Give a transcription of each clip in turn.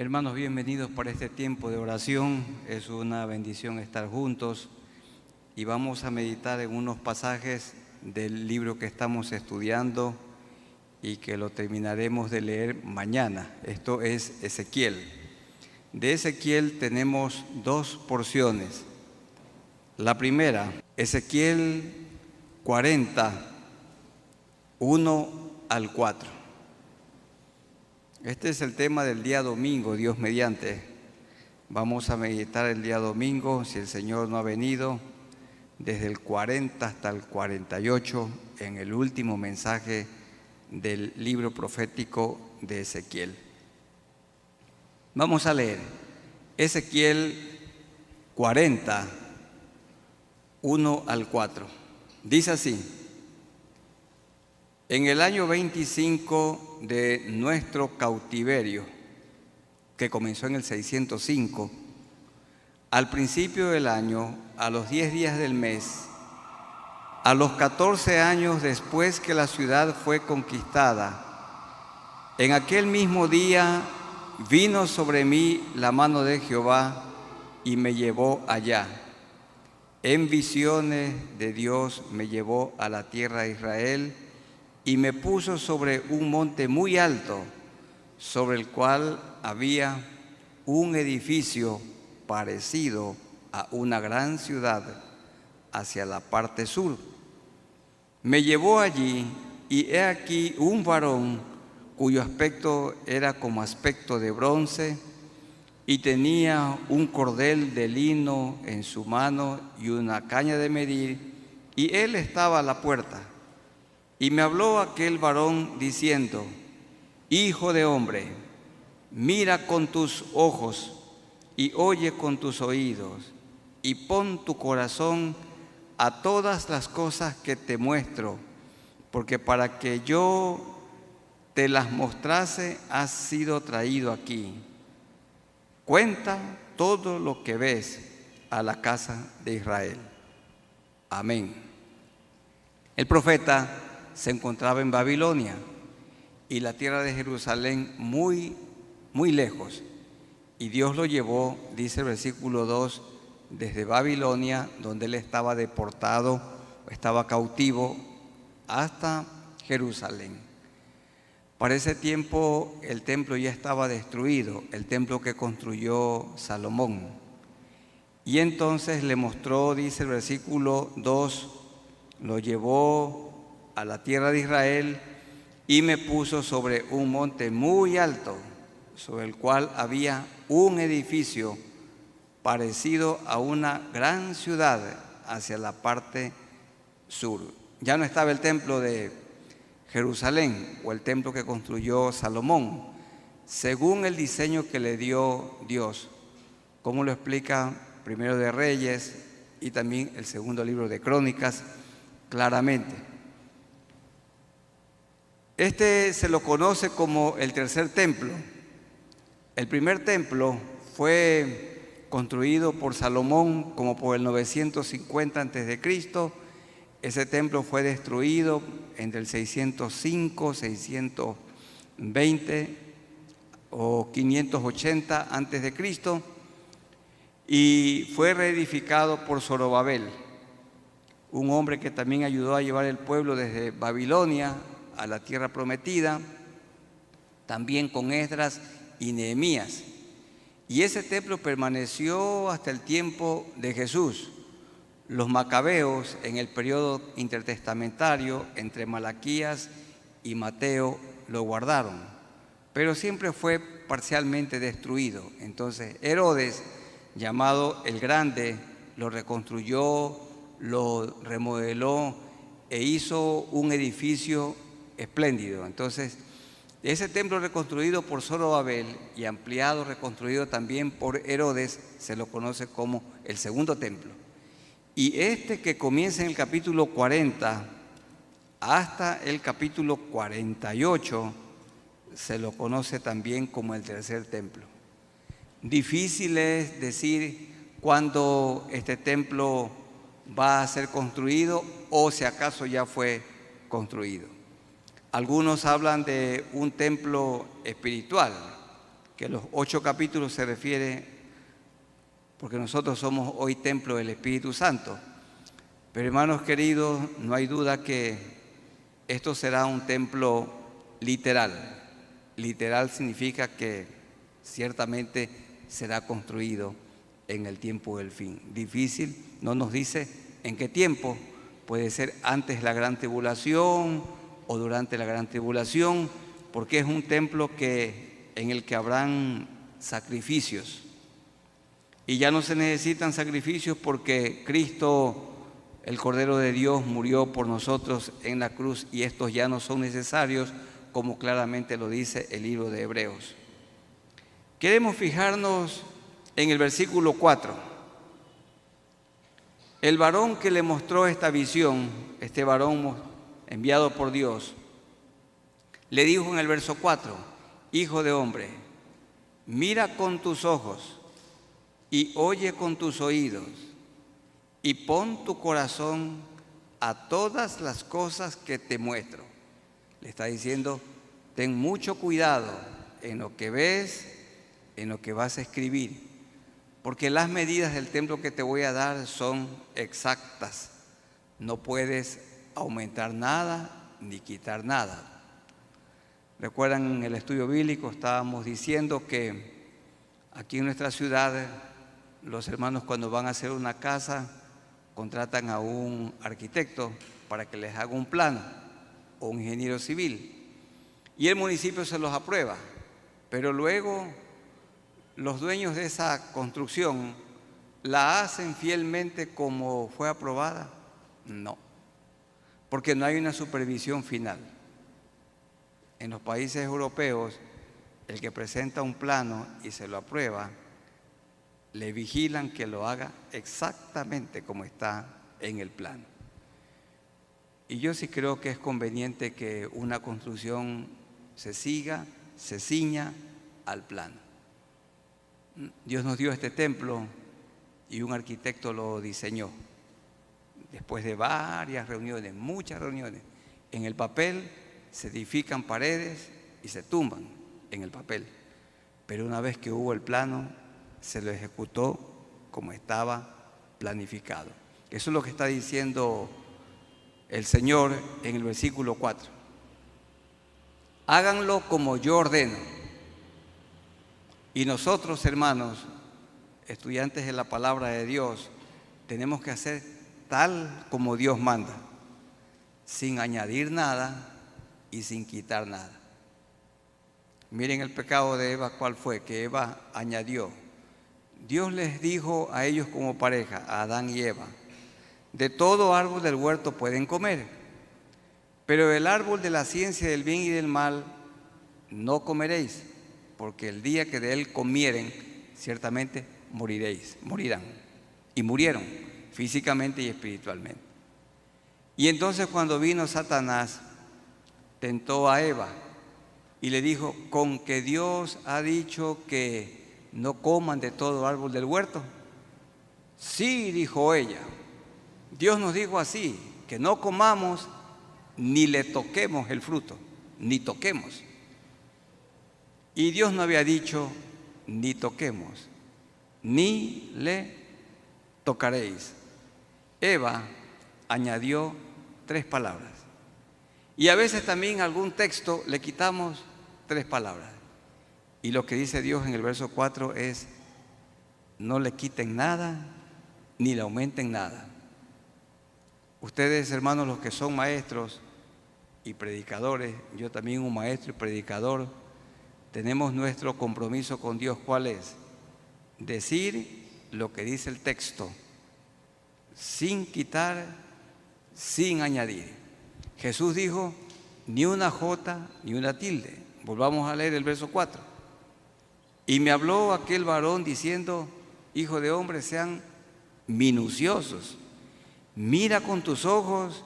Hermanos, bienvenidos para este tiempo de oración. Es una bendición estar juntos y vamos a meditar en unos pasajes del libro que estamos estudiando y que lo terminaremos de leer mañana. Esto es Ezequiel. De Ezequiel tenemos dos porciones. La primera, Ezequiel 40, 1 al 4. Este es el tema del día domingo, Dios mediante. Vamos a meditar el día domingo, si el Señor no ha venido, desde el 40 hasta el 48, en el último mensaje del libro profético de Ezequiel. Vamos a leer Ezequiel 40, 1 al 4. Dice así: en el año 25 de nuestro cautiverio, que comenzó en el 605, al principio del año, a los 10 días del mes, a los 14 años después que la ciudad fue conquistada, en aquel mismo día vino sobre mí la mano de Jehová y me llevó allá. En visiones de Dios me llevó a la tierra de Israel y me puso sobre un monte muy alto, sobre el cual había un edificio parecido a una gran ciudad hacia la parte sur. Me llevó allí y he aquí un varón cuyo aspecto era como aspecto de bronce y tenía un cordel de lino en su mano y una caña de medir, y él estaba a la puerta. Y me habló aquel varón diciendo: Hijo de hombre, mira con tus ojos y oye con tus oídos, y pon tu corazón a todas las cosas que te muestro, porque para que yo te las mostrase has sido traído aquí. Cuenta todo lo que ves a la casa de Israel. Amén. El profeta se encontraba en Babilonia y la tierra de Jerusalén muy lejos. Y Dios lo llevó, dice el versículo 2, desde Babilonia, donde él estaba deportado, estaba cautivo, hasta Jerusalén. Para ese tiempo el templo ya estaba destruido, el templo que construyó Salomón. Y entonces le mostró, dice el versículo 2, lo llevó a la tierra de Israel y me puso sobre un monte muy alto, sobre el cual había un edificio parecido a una gran ciudad hacia la parte sur. Ya no estaba el templo de Jerusalén o el templo que construyó Salomón, según el diseño que le dio Dios, como lo explica Primero de Reyes y también el segundo libro de Crónicas claramente. Este se lo conoce como el tercer templo. El primer templo fue construido por Salomón como por el 950 a.C. Ese templo fue destruido entre el 605, 620 o 580 a.C. y fue reedificado por Zorobabel, un hombre que también ayudó a llevar el pueblo desde Babilonia a la tierra prometida, también con Esdras y Nehemías. Y ese templo permaneció hasta el tiempo de Jesús. Los macabeos, en el periodo intertestamentario entre Malaquías y Mateo, lo guardaron, pero siempre fue parcialmente destruido. Entonces Herodes, llamado el Grande, lo reconstruyó, lo remodeló e hizo un edificio espléndido. Entonces, ese templo reconstruido por Zorobabel y ampliado, reconstruido también por Herodes, se lo conoce como el segundo templo. Y este que comienza en el capítulo 40 hasta el capítulo 48, se lo conoce también como el tercer templo. Difícil es decir cuándo este templo va a ser construido o si acaso ya fue construido. Algunos hablan de un templo espiritual, que los 8 capítulos se refiere, porque nosotros somos hoy templo del Espíritu Santo. Pero hermanos queridos, no hay duda que esto será un templo literal. Literal significa que ciertamente será construido en el tiempo del fin. Difícil, no nos dice en qué tiempo, puede ser antes de la gran tribulación o durante la gran tribulación, porque es un templo en el que habrán sacrificios. Y ya no se necesitan sacrificios porque Cristo, el Cordero de Dios, murió por nosotros en la cruz y estos ya no son necesarios, como claramente lo dice el libro de Hebreos. Queremos fijarnos en el versículo 4. El varón que le mostró esta visión, este varón enviado por Dios, le dijo en el verso 4: Hijo de hombre, mira con tus ojos y oye con tus oídos, y pon tu corazón a todas las cosas que te muestro. Le está diciendo, ten mucho cuidado en lo que ves, en lo que vas a escribir, porque las medidas del templo que te voy a dar son exactas. No puedes aumentar nada ni quitar nada. Recuerdan, en el estudio bíblico estábamos diciendo que aquí en nuestra ciudad los hermanos, cuando van a hacer una casa, contratan a un arquitecto para que les haga un plano, o un ingeniero civil, y el municipio se los aprueba, pero luego los dueños de esa construcción la hacen fielmente como fue aprobada. No, porque no hay una supervisión final. En los países europeos, el que presenta un plano y se lo aprueba, le vigilan que lo haga exactamente como está en el plano. Y yo sí creo que es conveniente que una construcción se ciña al plano. Dios nos dio este templo y un arquitecto lo diseñó. Después de varias reuniones, muchas reuniones, en el papel se edifican paredes y se tumban en el papel. Pero una vez que hubo el plano, se lo ejecutó como estaba planificado. Eso es lo que está diciendo el Señor en el versículo 4. Háganlo como yo ordeno. Y nosotros, hermanos, estudiantes de la palabra de Dios, tenemos que hacer tal como Dios manda, sin añadir nada y sin quitar nada. Miren el pecado de Eva, ¿cuál fue? Que Eva añadió. Dios les dijo a ellos como pareja, a Adán y Eva: de todo árbol del huerto pueden comer, pero del árbol de la ciencia del bien y del mal no comeréis, porque el día que de él comieren, ciertamente morirán. Y murieron físicamente y espiritualmente. Y entonces, cuando vino Satanás, tentó a Eva y le dijo: ¿con que Dios ha dicho que no coman de todo árbol del huerto? Sí, dijo ella, Dios nos dijo así, que no comamos ni le toquemos el fruto, ni toquemos. Y Dios no había dicho ni toquemos, ni le tocaréis. Eva añadió 3 palabras. Y a veces también algún texto le quitamos 3 palabras. Y lo que dice Dios en el verso 4 es: no le quiten nada, ni le aumenten nada. Ustedes, hermanos, los que son maestros y predicadores, yo también un maestro y predicador, tenemos nuestro compromiso con Dios. ¿Cuál es? Decir lo que dice el texto, sin quitar, sin añadir. Jesús dijo: ni una jota, ni una tilde. Volvamos a leer el verso 4. Y me habló aquel varón diciendo: hijo de hombre, sean minuciosos. Mira con tus ojos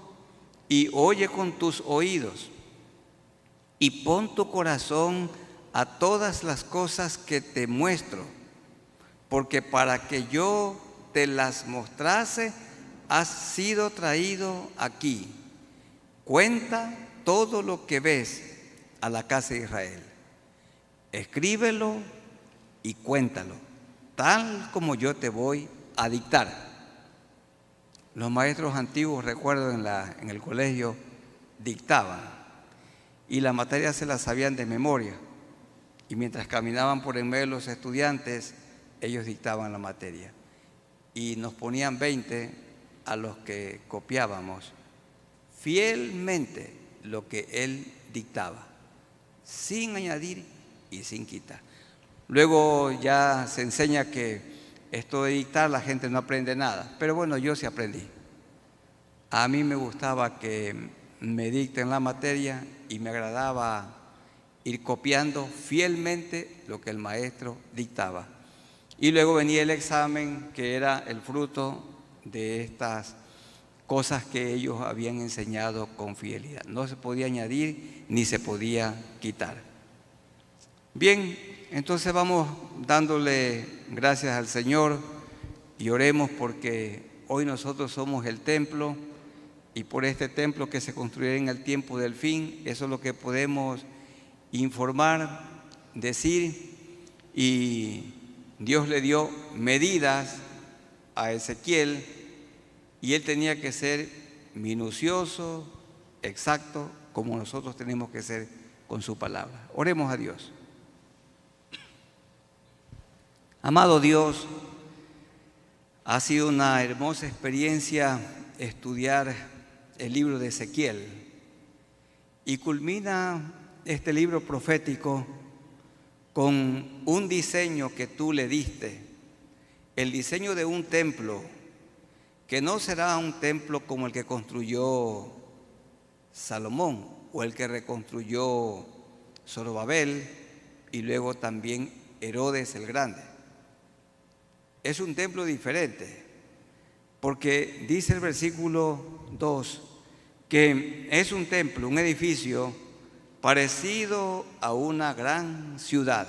y oye con tus oídos, y pon tu corazón a todas las cosas que te muestro, porque para que yo te las mostrase has sido traído aquí. Cuenta todo lo que ves a la casa de Israel. Escríbelo y cuéntalo, tal como yo te voy a dictar. Los maestros antiguos, recuerdo en el colegio, dictaban y la materia se la sabían de memoria. Y mientras caminaban por en medio de los estudiantes, ellos dictaban la materia. Y nos ponían 20 a los que copiábamos fielmente lo que él dictaba, sin añadir y sin quitar. Luego ya se enseña que esto de dictar la gente no aprende nada, pero bueno, yo sí aprendí. A mí me gustaba que me dicten la materia y me agradaba ir copiando fielmente lo que el maestro dictaba. Y luego venía el examen, que era el fruto de estas cosas que ellos habían enseñado con fidelidad. No se podía añadir ni se podía quitar. Bien, entonces vamos dándole gracias al Señor y oremos porque hoy nosotros somos el templo y por este templo que se construirá en el tiempo del fin, eso es lo que podemos informar, decir, y Dios le dio medidas a Ezequiel y él tenía que ser minucioso, exacto, como nosotros tenemos que ser con su palabra. Oremos a Dios. Amado Dios, ha sido una hermosa experiencia estudiar el libro de Ezequiel y culmina este libro profético con un diseño que tú le diste, el diseño de un templo que no será un templo como el que construyó Salomón o el que reconstruyó Zorobabel y luego también Herodes el Grande. Es un templo diferente, porque dice el versículo 2 que es un templo, un edificio parecido a una gran ciudad.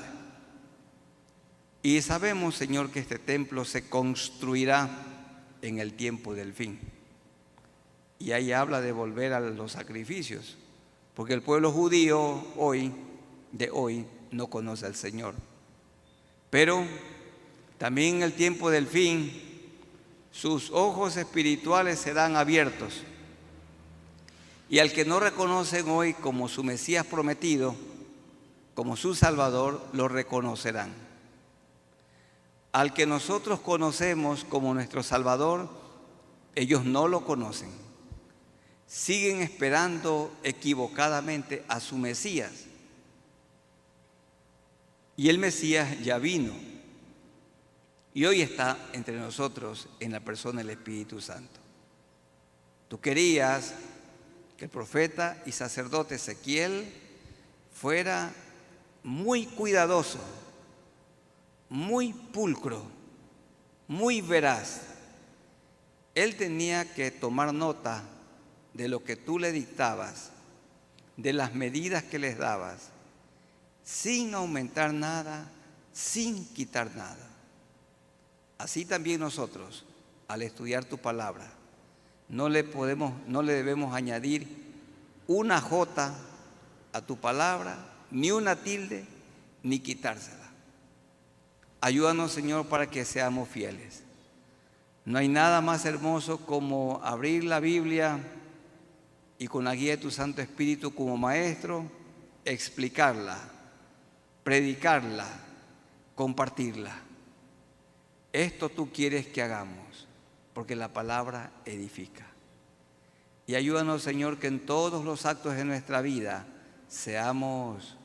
Y sabemos, Señor, que este templo se construirá en el tiempo del fin. Y ahí habla de volver a los sacrificios, porque el pueblo judío de hoy, no conoce al Señor. Pero también en el tiempo del fin, sus ojos espirituales serán abiertos. Y al que no reconocen hoy como su Mesías prometido, como su Salvador, lo reconocerán. Al que nosotros conocemos como nuestro Salvador, ellos no lo conocen. Siguen esperando equivocadamente a su Mesías. Y el Mesías ya vino. Y hoy está entre nosotros en la persona del Espíritu Santo. Tú querías que el profeta y sacerdote Ezequiel fuera muy cuidadoso, muy pulcro, muy veraz. Él tenía que tomar nota de lo que tú le dictabas, de las medidas que les dabas, sin aumentar nada, sin quitar nada. Así también nosotros, al estudiar tu palabra, no le debemos añadir una jota a tu palabra, ni una tilde, ni quitársela. Ayúdanos, Señor, para que seamos fieles. No hay nada más hermoso como abrir la Biblia y con la guía de tu Santo Espíritu como maestro, explicarla, predicarla, compartirla. Esto tú quieres que hagamos, porque la palabra edifica. Y ayúdanos, Señor, que en todos los actos de nuestra vida seamos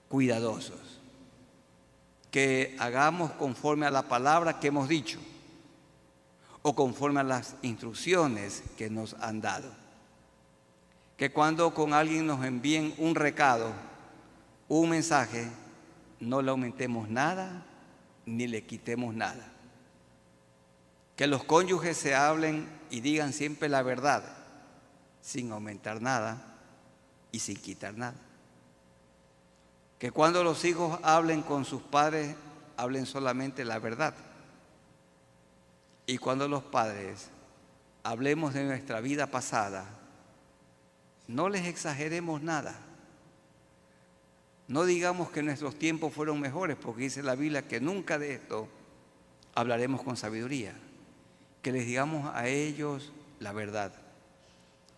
cuidadosos, que hagamos conforme a la palabra que hemos dicho o conforme a las instrucciones que nos han dado. Que cuando con alguien nos envíen un recado, un mensaje, no le aumentemos nada ni le quitemos nada. Que los cónyuges se hablen y digan siempre la verdad, sin aumentar nada y sin quitar nada. Que cuando los hijos hablen con sus padres, hablen solamente la verdad. Y cuando los padres hablemos de nuestra vida pasada, no les exageremos nada. No digamos que nuestros tiempos fueron mejores, porque dice la Biblia que nunca de esto hablaremos con sabiduría. Que les digamos a ellos la verdad.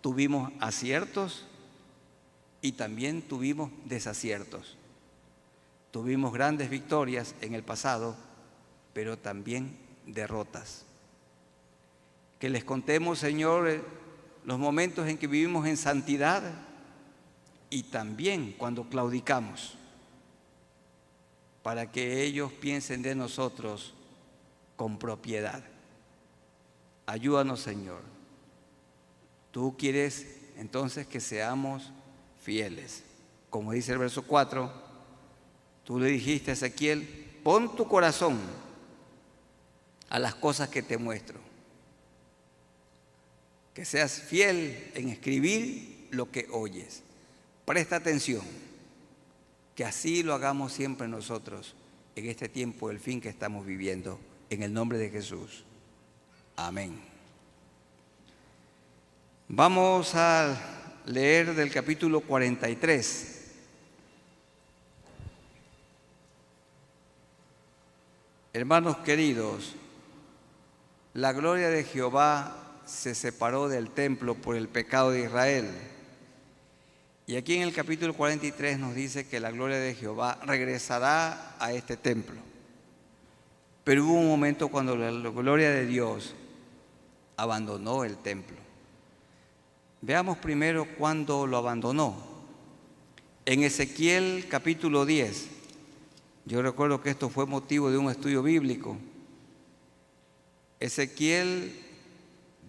Tuvimos aciertos y también tuvimos desaciertos. Tuvimos grandes victorias en el pasado, pero también derrotas. Que les contemos, Señor, los momentos en que vivimos en santidad y también cuando claudicamos, para que ellos piensen de nosotros con propiedad. Ayúdanos, Señor. Tú quieres entonces que seamos fieles. Como dice el verso 4, tú le dijiste a Ezequiel: pon tu corazón a las cosas que te muestro. Que seas fiel en escribir lo que oyes. Presta atención, que así lo hagamos siempre nosotros en este tiempo del fin que estamos viviendo. En el nombre de Jesús. Amén. Vamos a leer del capítulo 43. Hermanos queridos, la gloria de Jehová se separó del templo por el pecado de Israel. Y aquí en el capítulo 43 nos dice que la gloria de Jehová regresará a este templo. Pero hubo un momento cuando la gloria de Dios abandonó el templo. Veamos primero cuándo lo abandonó. En Ezequiel capítulo 10, yo recuerdo que esto fue motivo de un estudio bíblico. Ezequiel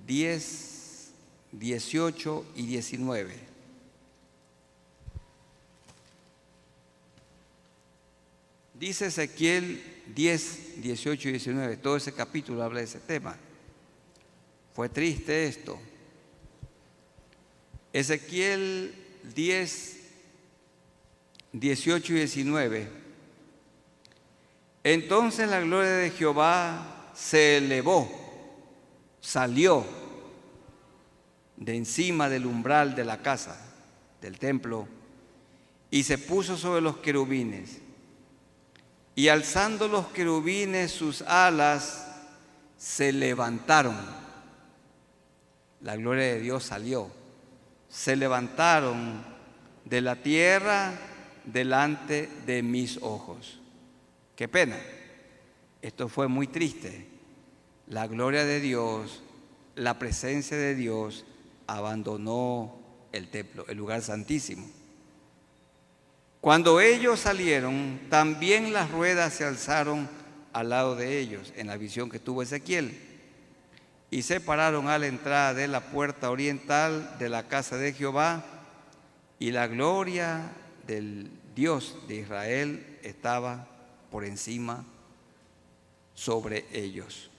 10, 18 y 19. Dice Ezequiel 10, 18 y 19, todo ese capítulo habla de ese tema. Fue triste esto. Ezequiel 10, 18 y 19. Entonces la gloria de Jehová se elevó, salió de encima del umbral de la casa, del templo, y se puso sobre los querubines. Y alzando los querubines sus alas, se levantaron. La gloria de Dios salió. Se levantaron de la tierra delante de mis ojos. Qué pena. Esto fue muy triste. La gloria de Dios, la presencia de Dios abandonó el templo, el lugar santísimo. Cuando ellos salieron, también las ruedas se alzaron al lado de ellos, en la visión que tuvo Ezequiel, y se pararon a la entrada de la puerta oriental de la casa de Jehová, y la gloria del Dios de Israel estaba por encima sobre ellos.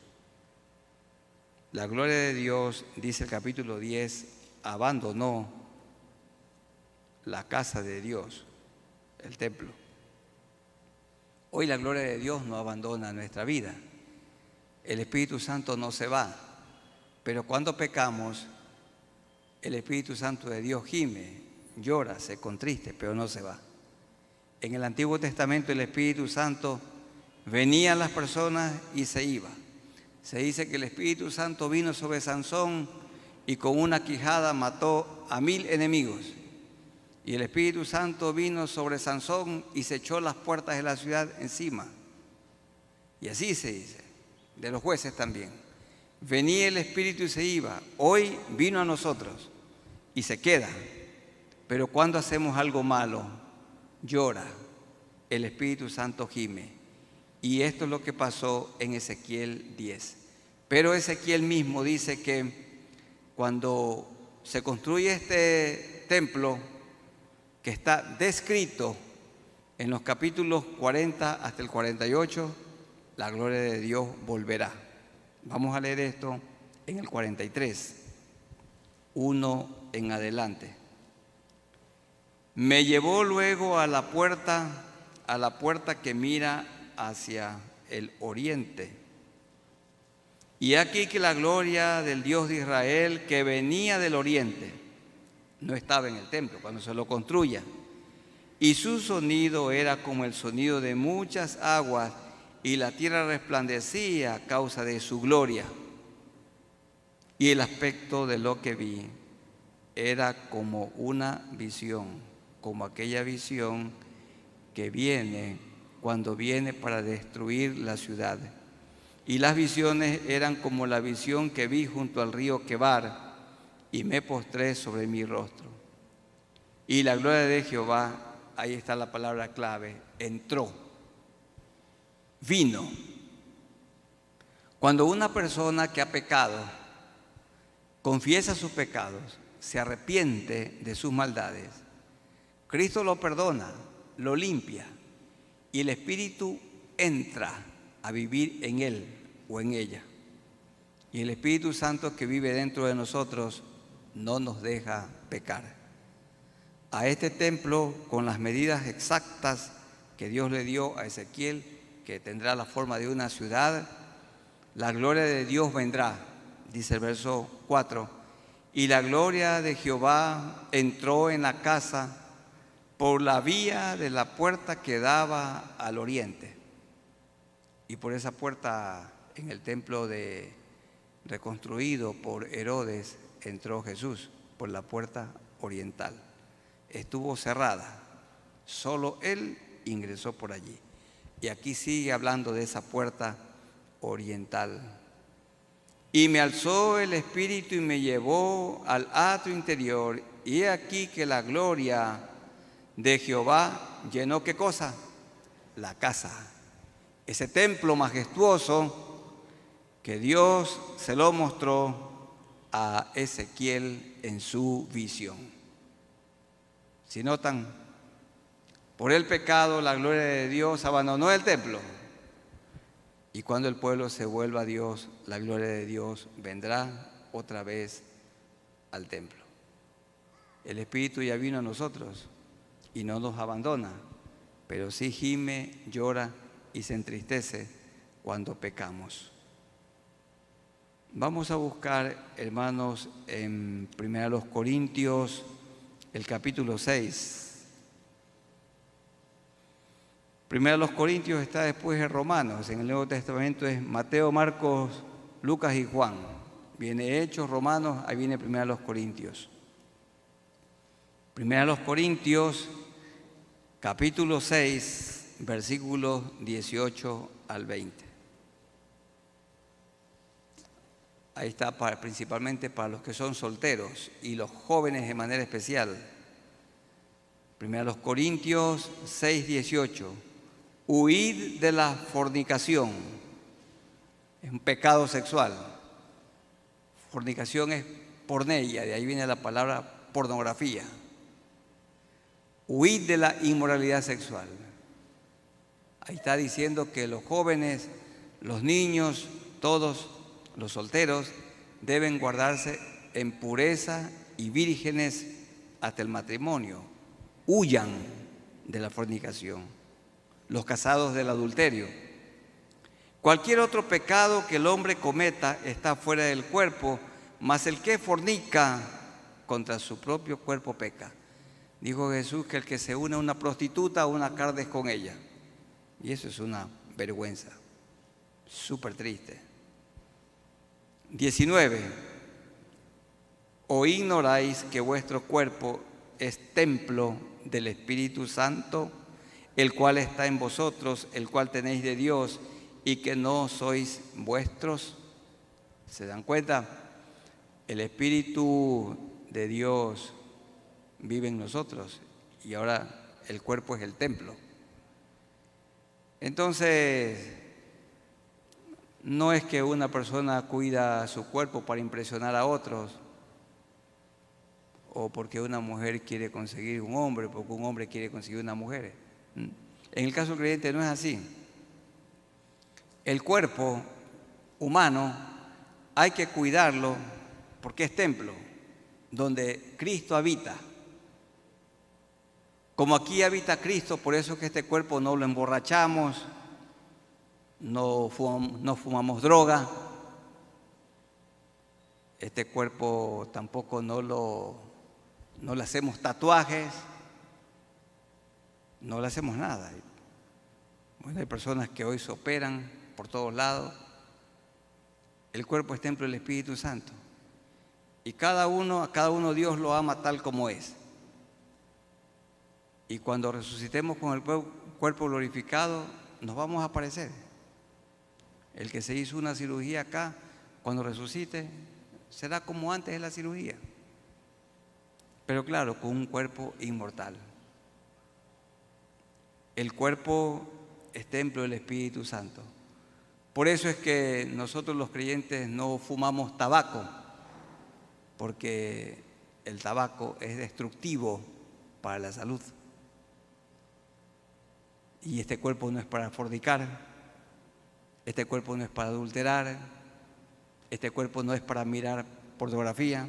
La gloria de Dios, dice el capítulo 10, abandonó la casa de Dios, el templo. Hoy la gloria de Dios no abandona nuestra vida. El Espíritu Santo no se va, pero cuando pecamos, el Espíritu Santo de Dios gime, llora, se contriste, pero no se va. En el Antiguo Testamento el Espíritu Santo venía a las personas y se iba. Se dice que el Espíritu Santo vino sobre Sansón y con una quijada mató a 1000 enemigos. Y el Espíritu Santo vino sobre Sansón y se echó las puertas de la ciudad encima. Y así se dice, de los jueces también. Venía el Espíritu y se iba. Hoy vino a nosotros y se queda. Pero cuando hacemos algo malo, llora. El Espíritu Santo gime. Y esto es lo que pasó en Ezequiel 10. Pero Ezequiel mismo dice que cuando se construye este templo, que está descrito en los capítulos 40 hasta el 48, la gloria de Dios volverá. Vamos a leer esto en el 43, 1 en adelante. Me llevó luego a la puerta que mira hacia el oriente. Y aquí que la gloria del Dios de Israel que venía del oriente no estaba en el templo cuando se lo construya. y su sonido era como el sonido de muchas aguas, y la tierra resplandecía a causa de su gloria. Y el aspecto de lo que vi era como una visión, como aquella visión que viene cuando viene para destruir la ciudad. Y las visiones eran como la visión que vi junto al río Quebar, y me postré sobre mi rostro. Y la gloria de Jehová, ahí está la palabra clave, entró, vino. Cuando una persona que ha pecado confiesa sus pecados, se arrepiente de sus maldades, Cristo lo perdona, lo limpia, y el Espíritu entra a vivir en él o en ella. Y el Espíritu Santo que vive dentro de nosotros no nos deja pecar. A este templo, con las medidas exactas que Dios le dio a Ezequiel, que tendrá la forma de una ciudad, la gloria de Dios vendrá, dice el verso 4, y la gloria de Jehová entró en la casa por la vía de la puerta que daba al oriente. Y por esa puerta en el templo reconstruido por Herodes entró Jesús, por la puerta oriental. Estuvo cerrada, solo él ingresó por allí. Y aquí sigue hablando de esa puerta oriental. Y me alzó el Espíritu y me llevó al atrio interior, y he aquí que la gloria de Jehová llenó, ¿qué cosa? La casa. Ese templo majestuoso que Dios se lo mostró a Ezequiel en su visión. Si notan, por el pecado la gloria de Dios abandonó el templo. Y cuando el pueblo se vuelva a Dios, la gloria de Dios vendrá otra vez al templo. El Espíritu ya vino a nosotros y no nos abandona, pero sí gime, llora y se entristece cuando pecamos. Vamos a buscar, hermanos, en 1 Corintios, el capítulo 6. 1 Corintios está después de Romanos. En el Nuevo Testamento es Mateo, Marcos, Lucas y Juan. Viene Hechos, Romanos, ahí viene 1 Corintios. 1 Corintios, capítulo 6, versículos 18 al 20. Ahí está principalmente para los que son solteros y los jóvenes de manera especial. 1 Corintios 6, 18. Huid de la fornicación. Es un pecado sexual. Fornicación es porneia, de ahí viene la palabra pornografía. Huid de la inmoralidad sexual. Ahí está diciendo que los jóvenes, los niños, todos los solteros deben guardarse en pureza y vírgenes hasta el matrimonio. Huyan de la fornicación. Los casados del adulterio. Cualquier otro pecado que el hombre cometa está fuera del cuerpo, mas el que fornica contra su propio cuerpo peca. Dijo Jesús que el que se une a una prostituta, una carne es con ella. Y eso es una vergüenza, súper triste. 19. ¿O ignoráis que vuestro cuerpo es templo del Espíritu Santo, el cual está en vosotros, el cual tenéis de Dios, y que no sois vuestros? ¿Se dan cuenta? El Espíritu de Dios vive en nosotros y ahora el cuerpo es el templo. Entonces, no es que una persona cuida su cuerpo para impresionar a otros, o porque una mujer quiere conseguir un hombre, porque un hombre quiere conseguir una mujer. En el caso del creyente no es así. El cuerpo humano hay que cuidarlo porque es templo, donde Cristo habita. Como aquí habita Cristo, por eso es que este cuerpo no lo emborrachamos, no fumamos droga, este cuerpo tampoco no le hacemos tatuajes, no le hacemos nada. Bueno, hay personas que hoy se operan por todos lados. El cuerpo es templo del Espíritu Santo. Y a cada uno Dios lo ama tal como es. Y cuando resucitemos con el cuerpo glorificado, nos vamos a aparecer. El que se hizo una cirugía acá, cuando resucite, será como antes de la cirugía. Pero claro, con un cuerpo inmortal. El cuerpo es templo del Espíritu Santo. Por eso es que nosotros los creyentes no fumamos tabaco, porque el tabaco es destructivo para la salud. Y este cuerpo no es para fornicar, este cuerpo no es para adulterar, este cuerpo no es para mirar pornografía,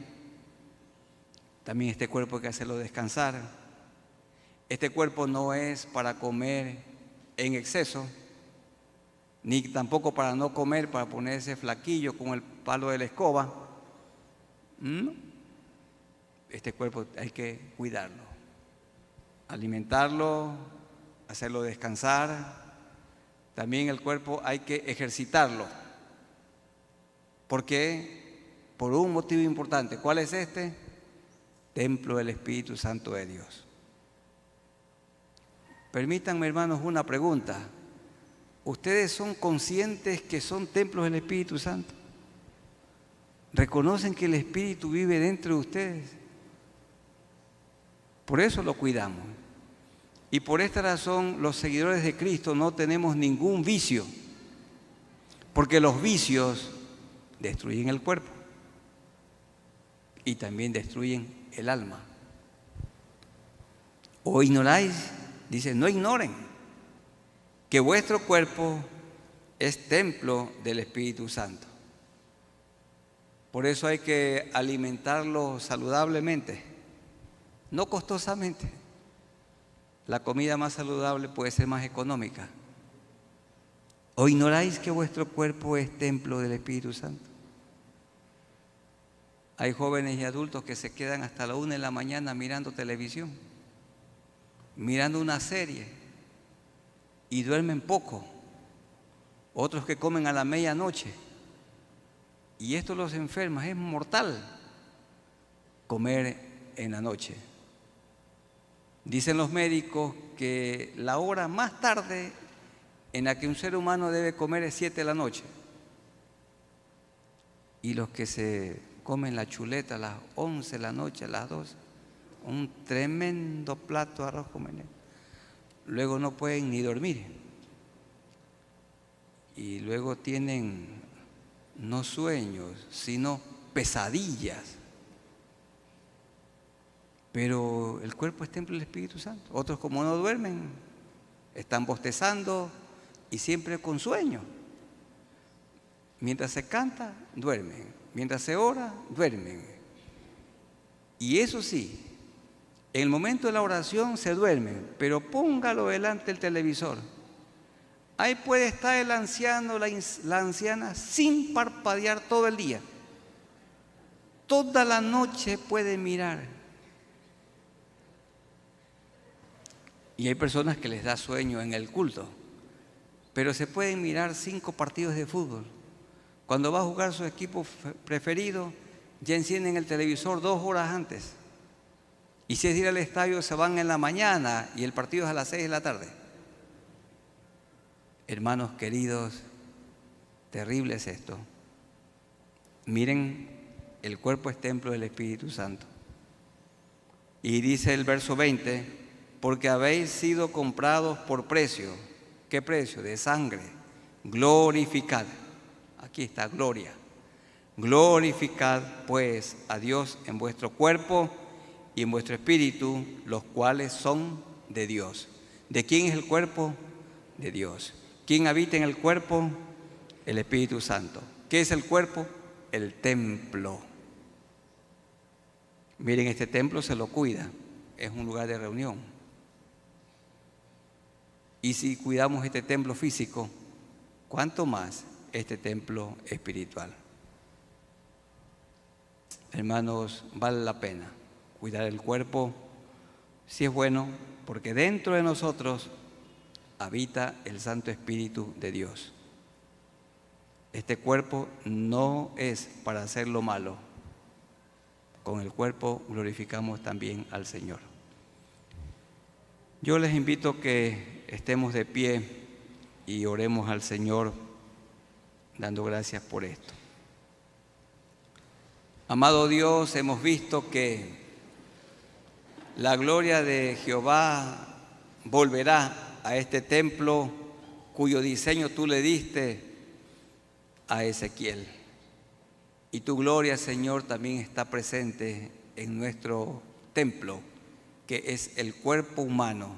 también este cuerpo hay que hacerlo descansar. Este cuerpo no es para comer en exceso, ni tampoco para no comer, para ponerse flaquillo con el palo de la escoba. ¿No? Este cuerpo hay que cuidarlo, alimentarlo, hacerlo descansar. También el cuerpo hay que ejercitarlo. ¿Por qué? Por un motivo importante. ¿Cuál es este? Templo del Espíritu Santo de Dios. Permítanme, hermanos, una pregunta. ¿Ustedes son conscientes que son templos del Espíritu Santo? ¿Reconocen que el Espíritu vive dentro de ustedes? Por eso lo cuidamos. Y por esta razón los seguidores de Cristo no tenemos ningún vicio, porque los vicios destruyen el cuerpo y también destruyen el alma. ¿O ignoráis? Dice, no ignoren que vuestro cuerpo es templo del Espíritu Santo. Por eso hay que alimentarlo saludablemente, no costosamente. La comida más saludable puede ser más económica. ¿O ignoráis que vuestro cuerpo es templo del Espíritu Santo? Hay jóvenes y adultos que se quedan hasta la 1 de la mañana mirando televisión, mirando una serie y duermen poco. Otros que comen a la medianoche. Y esto los enferma, es mortal comer en la noche. Dicen los médicos que la hora más tarde en la que un ser humano debe comer es 7 de la noche. Y los que se comen la chuleta a las 11 de la noche, a las 12, un tremendo plato de arroz con menestra, luego no pueden ni dormir. Y luego tienen no sueños, sino pesadillas. Pero el cuerpo es templo del Espíritu Santo. Otros, como no duermen, están bostezando y siempre con sueño. Mientras se canta, duermen. Mientras se ora, duermen. Y eso sí, en el momento de la oración se duermen, pero póngalo delante del televisor. Ahí puede estar el anciano, la anciana, sin parpadear todo el día. Toda la noche puede mirar. Y hay personas que les da sueño en el culto, pero se pueden mirar 5 partidos de fútbol. Cuando va a jugar su equipo preferido, ya encienden el televisor 2 horas antes. Y si es ir al estadio, se van en la mañana y el partido es a las 6 de la tarde. Hermanos queridos, terrible es esto. Miren, el cuerpo es templo del Espíritu Santo. Y dice el verso 20, porque habéis sido comprados por precio. ¿Qué precio? De sangre. Glorificad. Aquí está, gloria. Glorificad pues a Dios en vuestro cuerpo y en vuestro espíritu, los cuales son de Dios. ¿De quién es el cuerpo? De Dios. ¿Quién habita en el cuerpo? El Espíritu Santo. ¿Qué es el cuerpo? El templo. Miren, este templo se lo cuida. Es un lugar de reunión. Y si cuidamos este templo físico, ¿cuánto más este templo espiritual? Hermanos, vale la pena cuidar el cuerpo, Sí es bueno, porque dentro de nosotros habita el Santo Espíritu de Dios. Este cuerpo no es para hacer lo malo. Con el cuerpo glorificamos también al Señor. Yo les invito a que estemos de pie y oremos al Señor dando gracias por esto. Amado Dios, hemos visto que la gloria de Jehová volverá a este templo cuyo diseño tú le diste a Ezequiel. Y tu gloria, Señor, también está presente en nuestro templo, que es el cuerpo humano.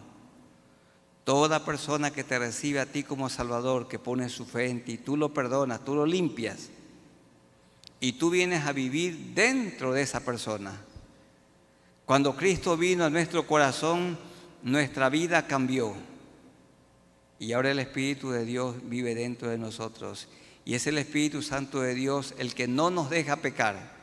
Toda persona que te recibe a ti como Salvador, que pone su fe en ti, tú lo perdonas, tú lo limpias. Y tú vienes a vivir dentro de esa persona. Cuando Cristo vino a nuestro corazón, nuestra vida cambió. Y ahora el Espíritu de Dios vive dentro de nosotros. Y es el Espíritu Santo de Dios el que no nos deja pecar.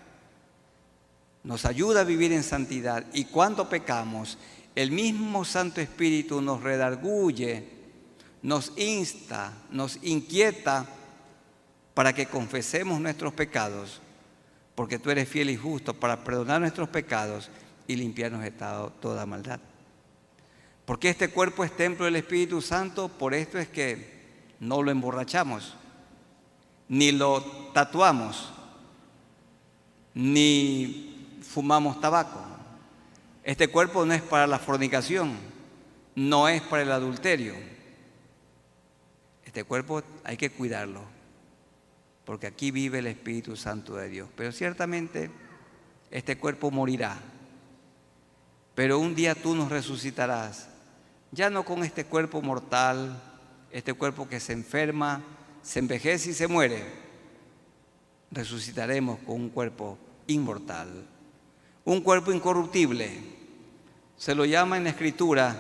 Nos ayuda a vivir en santidad. Y cuando pecamos, el mismo Santo Espíritu nos redarguye, nos insta, nos inquieta para que confesemos nuestros pecados, porque tú eres fiel y justo para perdonar nuestros pecados y limpiarnos de toda maldad. Porque este cuerpo es templo del Espíritu Santo, por esto es que no lo emborrachamos, ni lo tatuamos, ni fumamos tabaco. Este cuerpo no es para la fornicación, no es para el adulterio. Este cuerpo hay que cuidarlo, porque aquí vive el Espíritu Santo de Dios. Pero ciertamente este cuerpo morirá, pero un día tú nos resucitarás, ya no con este cuerpo mortal, este cuerpo que se enferma, se envejece y se muere. Resucitaremos con un cuerpo inmortal, un cuerpo incorruptible. Se lo llama en la Escritura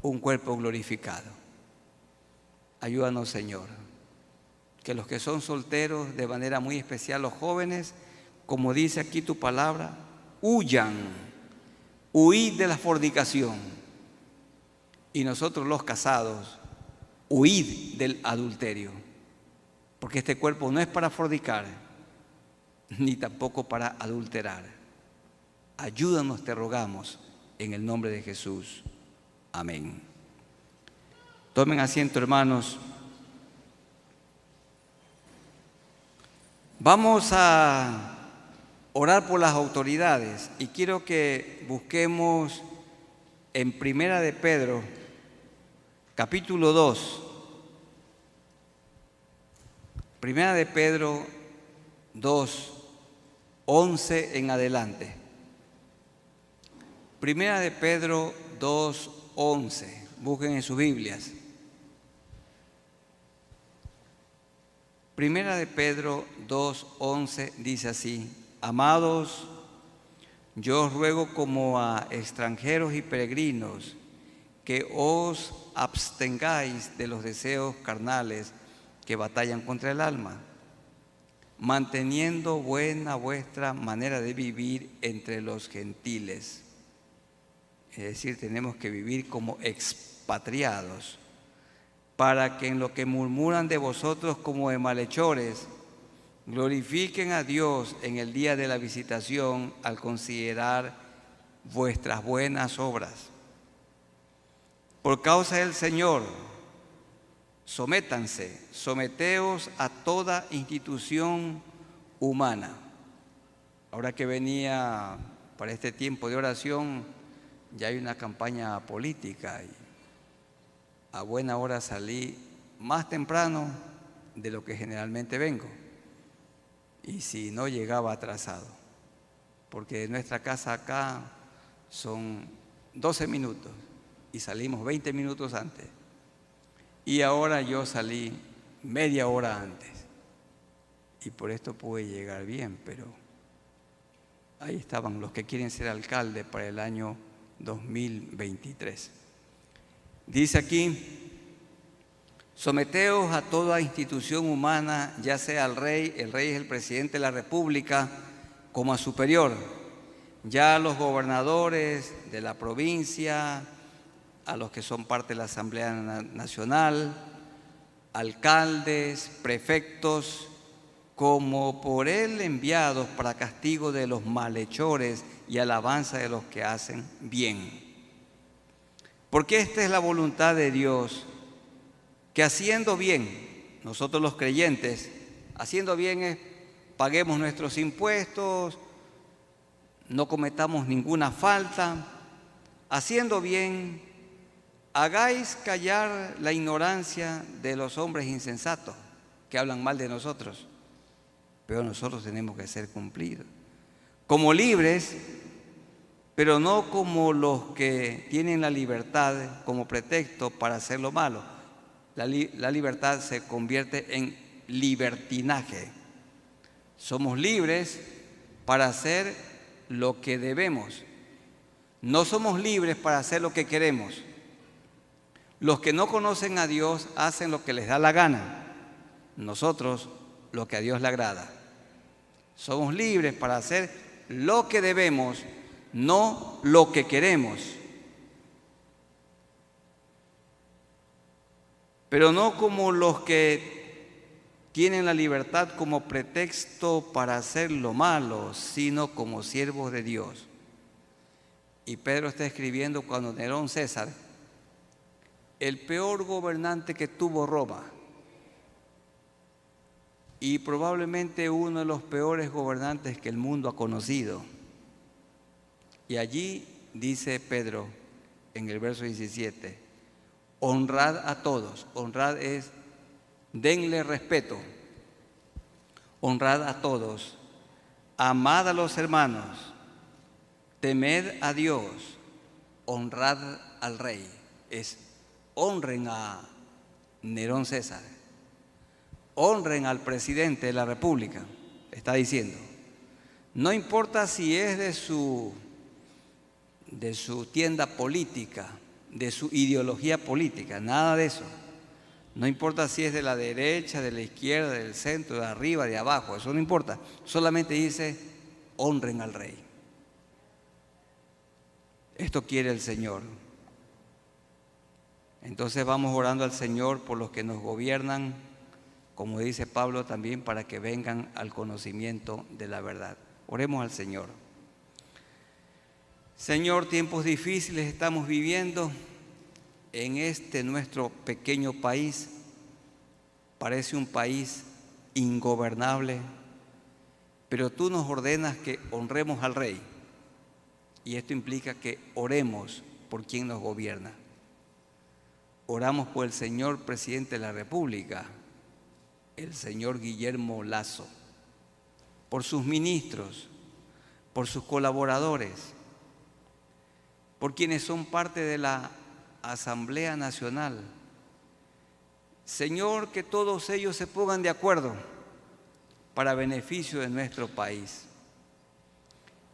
un cuerpo glorificado. Ayúdanos, Señor, que los que son solteros, de manera muy especial los jóvenes, como dice aquí tu palabra, huyan, huid de la fornicación. Y nosotros los casados, huid del adulterio, porque este cuerpo no es para fornicar, ni tampoco para adulterar. Ayúdanos, te rogamos, en el nombre de Jesús. Amén. Tomen asiento, hermanos. Vamos a orar por las autoridades y quiero que busquemos en Primera de Pedro, capítulo 2. Primera de Pedro 2, 11 en adelante. Primera de Pedro 2, 11. Busquen en sus Biblias. Primera de Pedro 2, 11 dice así: Amados, yo os ruego como a extranjeros y peregrinos que os abstengáis de los deseos carnales que batallan contra el alma, manteniendo buena vuestra manera de vivir entre los gentiles. Es decir, tenemos que vivir como expatriados, para que en lo que murmuran de vosotros como de malhechores, glorifiquen a Dios en el día de la visitación al considerar vuestras buenas obras. Por causa del Señor, someteos a toda institución humana. Ahora que venía para este tiempo de oración, ya hay una campaña política y a buena hora salí más temprano de lo que generalmente vengo. Y si no, llegaba atrasado, porque de nuestra casa acá son 12 minutos y salimos 20 minutos antes. Y ahora yo salí media hora antes y por esto pude llegar bien, pero ahí estaban los que quieren ser alcalde para el año 2023. Dice aquí: someteos a toda institución humana, ya sea al rey, el rey es el presidente de la república, como a superior, Ya los gobernadores de la provincia, a los que son parte de la Asamblea Nacional, alcaldes, prefectos, como por él enviados para castigo de los malhechores y alabanza de los que hacen bien. Porque esta es la voluntad de Dios, que haciendo bien, nosotros los creyentes, haciendo bien es paguemos nuestros impuestos, no cometamos ninguna falta, haciendo bien, hagáis callar la ignorancia de los hombres insensatos que hablan mal de nosotros, pero nosotros tenemos que ser cumplidos. Como libres, pero no como los que tienen la libertad como pretexto para hacer lo malo. La libertad se convierte en libertinaje. Somos libres para hacer lo que debemos. No somos libres para hacer lo que queremos. Los que no conocen a Dios hacen lo que les da la gana. Nosotros lo que a Dios le agrada. Somos libres para hacer lo que debemos, no lo que queremos. Pero no como los que tienen la libertad como pretexto para hacer lo malo, sino como siervos de Dios. Y Pedro está escribiendo cuando Nerón César, el peor gobernante que tuvo Roma, y probablemente uno de los peores gobernantes que el mundo ha conocido. Y allí dice Pedro en el verso 17, honrad a todos. Honrad es, denle respeto. Honrad a todos. Amad a los hermanos. Temed a Dios. Honrad al rey. Es honren a Nerón César. Honren al presidente de la República, está diciendo. No importa si es de su tienda política, de su ideología política, nada de eso. No importa si es de la derecha, de la izquierda, del centro, de arriba, de abajo, eso no importa. Solamente dice, honren al rey. Esto quiere el Señor. Entonces vamos orando al Señor por los que nos gobiernan, como dice Pablo también, para que vengan al conocimiento de la verdad. Oremos al Señor. Señor, tiempos difíciles estamos viviendo en este nuestro pequeño país. Parece un país ingobernable, pero tú nos ordenas que honremos al Rey. Y esto implica que oremos por quien nos gobierna. Oramos por el señor presidente de la República, el señor Guillermo Lasso, por sus ministros, por sus colaboradores, por quienes son parte de la Asamblea Nacional. Señor, que todos ellos se pongan de acuerdo para beneficio de nuestro país.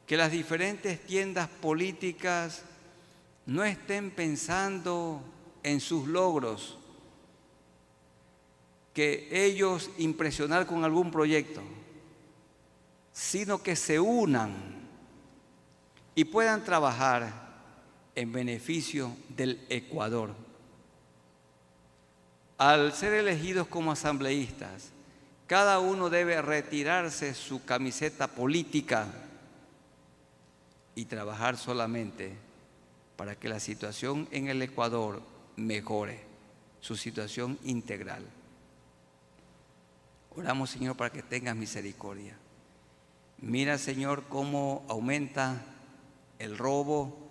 Que las diferentes tiendas políticas no estén pensando en sus logros, que ellos impresionar con algún proyecto, sino que se unan y puedan trabajar en beneficio del Ecuador. Al ser elegidos como asambleístas, cada uno debe retirarse su camiseta política y trabajar solamente para que la situación en el Ecuador mejore, su situación integral. Oramos, Señor, para que tengas misericordia. Mira, Señor, cómo aumenta el robo,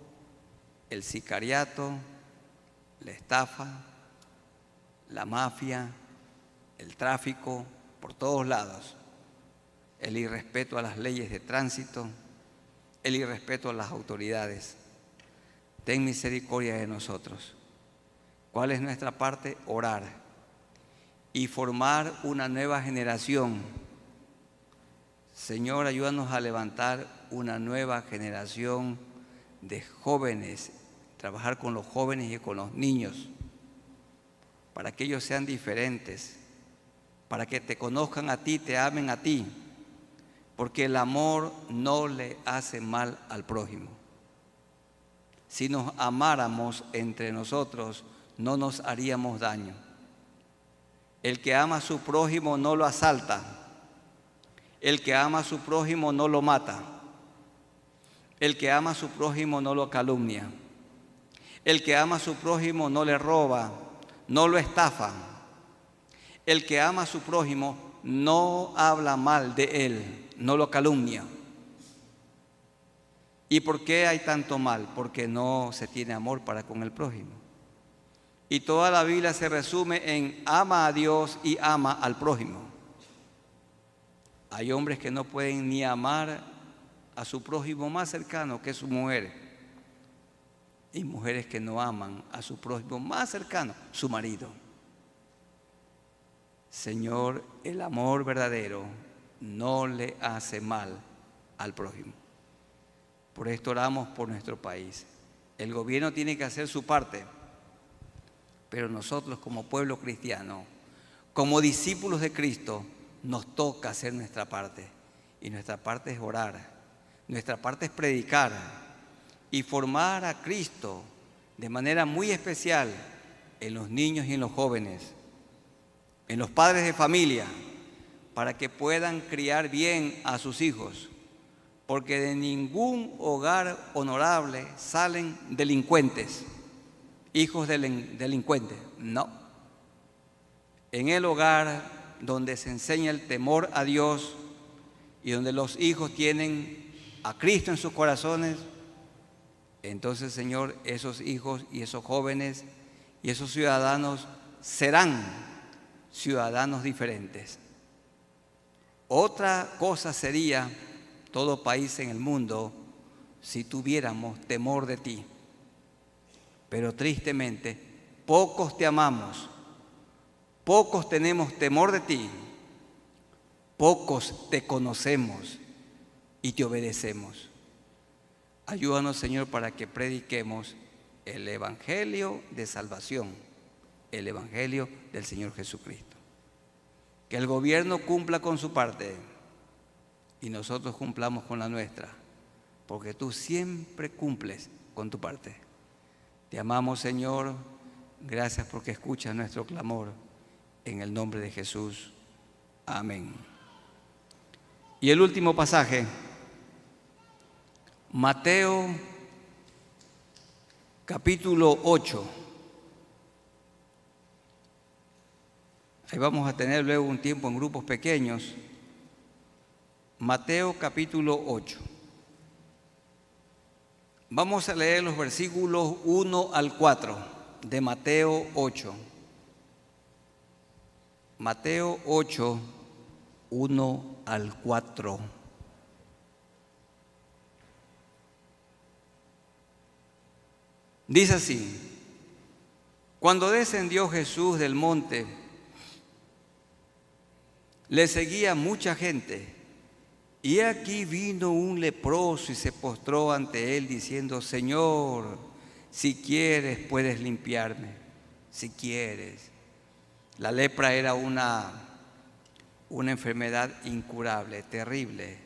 el sicariato, la estafa, la mafia, el tráfico, por todos lados, el irrespeto a las leyes de tránsito, el irrespeto a las autoridades. Ten misericordia de nosotros. ¿Cuál es nuestra parte? Orar y formar una nueva generación. Señor, ayúdanos a levantar una nueva generación de jóvenes, trabajar con los jóvenes y con los niños, para que ellos sean diferentes, para que te conozcan a ti, te amen a ti, porque el amor no le hace mal al prójimo. Si nos amáramos entre nosotros, no nos haríamos daño. El que ama a su prójimo no lo asalta. El que ama a su prójimo no lo mata. El que ama a su prójimo no lo calumnia. El que ama a su prójimo no le roba, no lo estafa. El que ama a su prójimo no habla mal de él, no lo calumnia. ¿Y por qué hay tanto mal? Porque no se tiene amor para con el prójimo. Y toda la Biblia se resume en ama a Dios y ama al prójimo. Hay hombres que no pueden ni amar a su prójimo más cercano, que es su mujer. Y mujeres que no aman a su prójimo más cercano, su marido. Señor, el amor verdadero no le hace mal al prójimo. Por esto oramos por nuestro país. El gobierno tiene que hacer su parte, pero nosotros como pueblo cristiano, como discípulos de Cristo, nos toca hacer nuestra parte. Y nuestra parte es orar, nuestra parte es predicar y formar a Cristo de manera muy especial en los niños y en los jóvenes, en los padres de familia, para que puedan criar bien a sus hijos, porque de ningún hogar honorable salen delincuentes, hijos delincuentes, no. En el hogar donde se enseña el temor a Dios y donde los hijos tienen a Cristo en sus corazones, entonces, Señor, esos hijos y esos jóvenes y esos ciudadanos serán ciudadanos diferentes. Otra cosa sería todo país en el mundo si tuviéramos temor de ti. Pero tristemente, pocos te amamos, pocos tenemos temor de ti, pocos te conocemos y te obedecemos. Ayúdanos, Señor, para que prediquemos el Evangelio de salvación, el Evangelio del Señor Jesucristo. Que el gobierno cumpla con su parte y nosotros cumplamos con la nuestra, porque tú siempre cumples con tu parte. Te amamos, Señor, gracias porque escuchas nuestro clamor, en el nombre de Jesús. Amén. Y el último pasaje, Mateo capítulo 8. Ahí vamos a tener luego un tiempo en grupos pequeños. Mateo capítulo 8. Vamos a leer los versículos 1 al 4 de Mateo 8. Mateo 8, 1 al 4. Dice así: cuando descendió Jesús del monte, le seguía mucha gente, y aquí vino un leproso y se postró ante él diciendo: Señor, si quieres puedes limpiarme, si quieres. La lepra era una enfermedad incurable, terrible.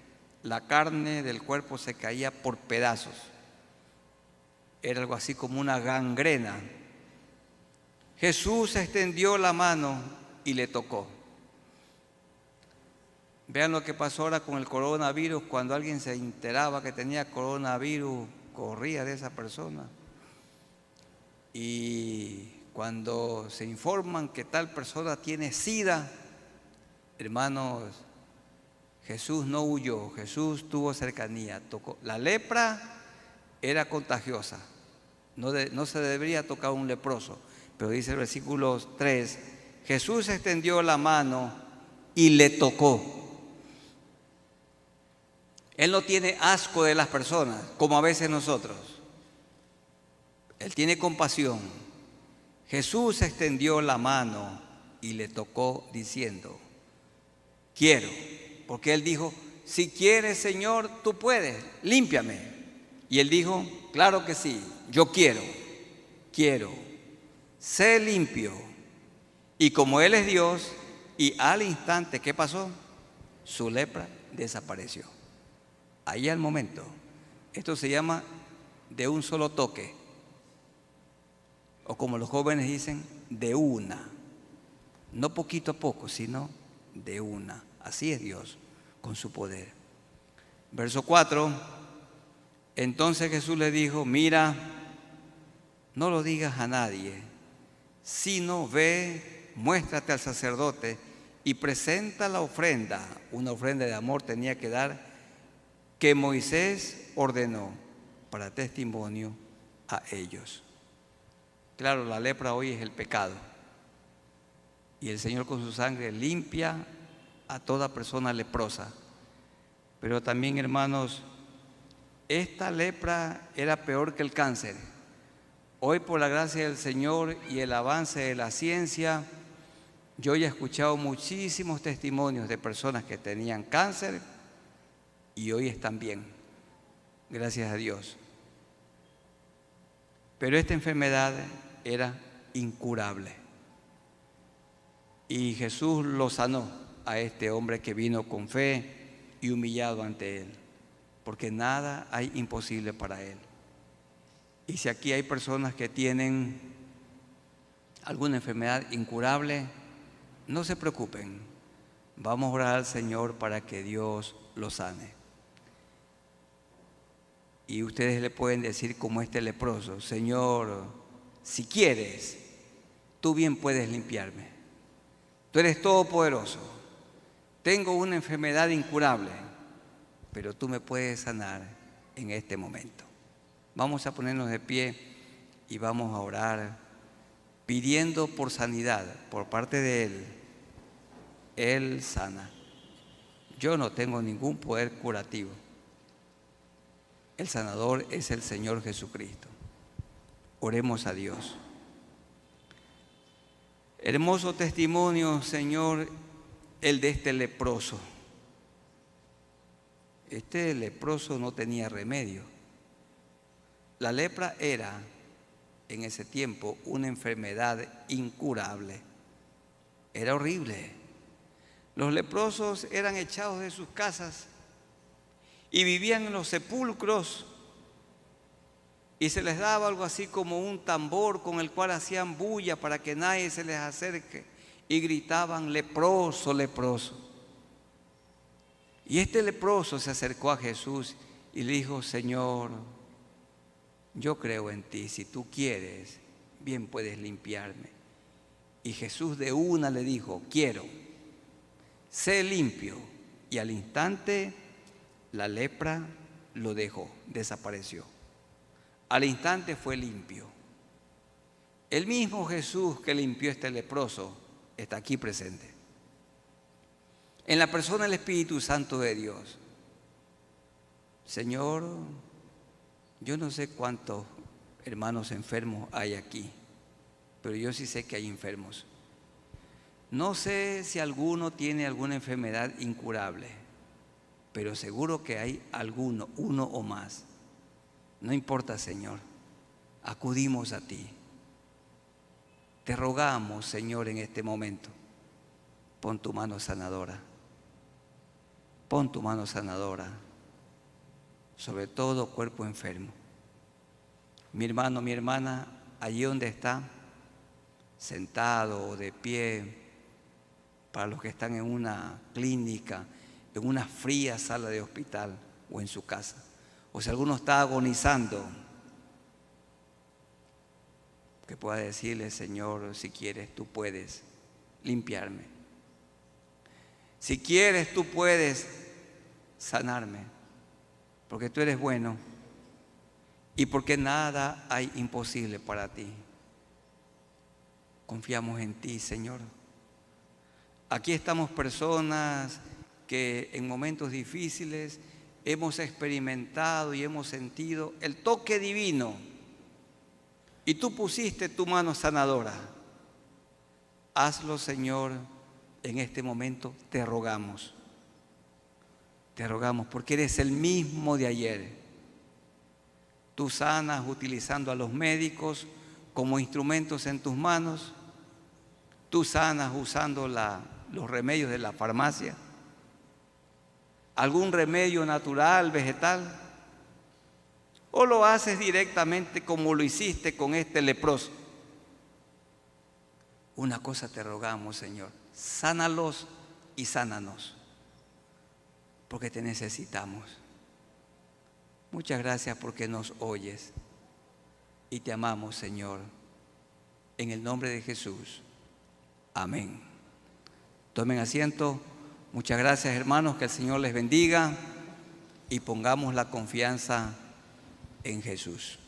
La carne del cuerpo se caía por pedazos. Era algo así como una gangrena. Jesús extendió la mano y le tocó. Vean lo que pasó ahora con el coronavirus. Cuando alguien se enteraba que tenía coronavirus, corría de esa persona. Y cuando se informan que tal persona tiene SIDA, hermanos, Jesús no huyó, Jesús tuvo cercanía, tocó. La lepra era contagiosa, no se debería tocar a un leproso, pero dice el versículo 3, Jesús extendió la mano y le tocó. Él no tiene asco de las personas, como a veces nosotros. Él tiene compasión. Jesús extendió la mano y le tocó diciendo: quiero. Porque él dijo: si quieres, Señor, tú puedes, límpiame. Y él dijo: claro que sí, yo quiero. Sé limpio. Y como él es Dios, y al instante, ¿qué pasó? Su lepra desapareció. Ahí al momento. Esto se llama de un solo toque. O como los jóvenes dicen, de una. No poquito a poco, sino de una. Así es Dios, con su poder. Verso 4. Entonces Jesús le dijo, mira, no lo digas a nadie, sino ve, muéstrate al sacerdote y presenta la ofrenda. Una ofrenda de amor tenía que dar, que Moisés ordenó para testimonio a ellos. Claro, la lepra hoy es el pecado. Y el Señor con su sangre limpia a toda persona leprosa. Pero también, hermanos, esta lepra era peor que el cáncer. Hoy, por la gracia del Señor y el avance de la ciencia, yo ya he escuchado muchísimos testimonios de personas que tenían cáncer y hoy están bien, gracias a Dios. Pero esta enfermedad era incurable. Y Jesús lo sanó a este hombre que vino con fe y humillado ante Él, porque nada hay imposible para Él. Y si aquí hay personas que tienen alguna enfermedad incurable, no se preocupen. Vamos a orar al Señor para que Dios lo sane. Y ustedes le pueden decir como este leproso, Señor, si quieres, tú bien puedes limpiarme. Tú eres todopoderoso. Tengo una enfermedad incurable, pero tú me puedes sanar en este momento. Vamos a ponernos de pie y vamos a orar pidiendo por sanidad por parte de Él. Él sana. Yo no tengo ningún poder curativo. El sanador es el Señor Jesucristo. Oremos a Dios. Hermoso testimonio, Señor, el de este leproso. Este leproso no tenía remedio. La lepra era, en ese tiempo, una enfermedad incurable. Era horrible. Los leprosos eran echados de sus casas y vivían en los sepulcros y se les daba algo así como un tambor con el cual hacían bulla para que nadie se les acerque y gritaban, leproso, leproso. Y este leproso se acercó a Jesús y le dijo, Señor, yo creo en ti, si tú quieres, bien puedes limpiarme. Y Jesús de una le dijo, quiero, sé limpio. Y al instante la lepra lo dejó, desapareció. Al instante fue limpio. El mismo Jesús que limpió a este leproso está aquí presente. En la persona del Espíritu Santo de Dios. Señor, yo no sé cuántos hermanos enfermos hay aquí, pero yo sí sé que hay enfermos. No sé si alguno tiene alguna enfermedad incurable, pero seguro que hay alguno, uno o más. No importa, Señor, acudimos a ti. Te rogamos, Señor, en este momento, pon tu mano sanadora. Pon tu mano sanadora sobre todo cuerpo enfermo. Mi hermano, mi hermana, allí donde está, sentado o de pie, para los que están en una clínica, en una fría sala de hospital o en su casa, o si alguno está agonizando, que pueda decirle, Señor, si quieres, tú puedes limpiarme. Si quieres, tú puedes sanarme, porque tú eres bueno y porque nada hay imposible para ti. Confiamos en ti, Señor. Aquí estamos personas que en momentos difíciles hemos experimentado y hemos sentido el toque divino y tú pusiste tu mano sanadora. Hazlo, Señor, en este momento te rogamos. Te rogamos porque eres el mismo de ayer. Tú sanas utilizando a los médicos como instrumentos en tus manos. Tú sanas usando los remedios de la farmacia. algún remedio natural, vegetal, o lo haces directamente como lo hiciste con este leproso. Una cosa te rogamos, Señor, sánalos y sánanos, porque te necesitamos. Muchas gracias porque nos oyes y te amamos, Señor. En el nombre de Jesús. Amén. Tomen asiento. Muchas gracias, hermanos. Que el Señor les bendiga y pongamos la confianza en Jesús.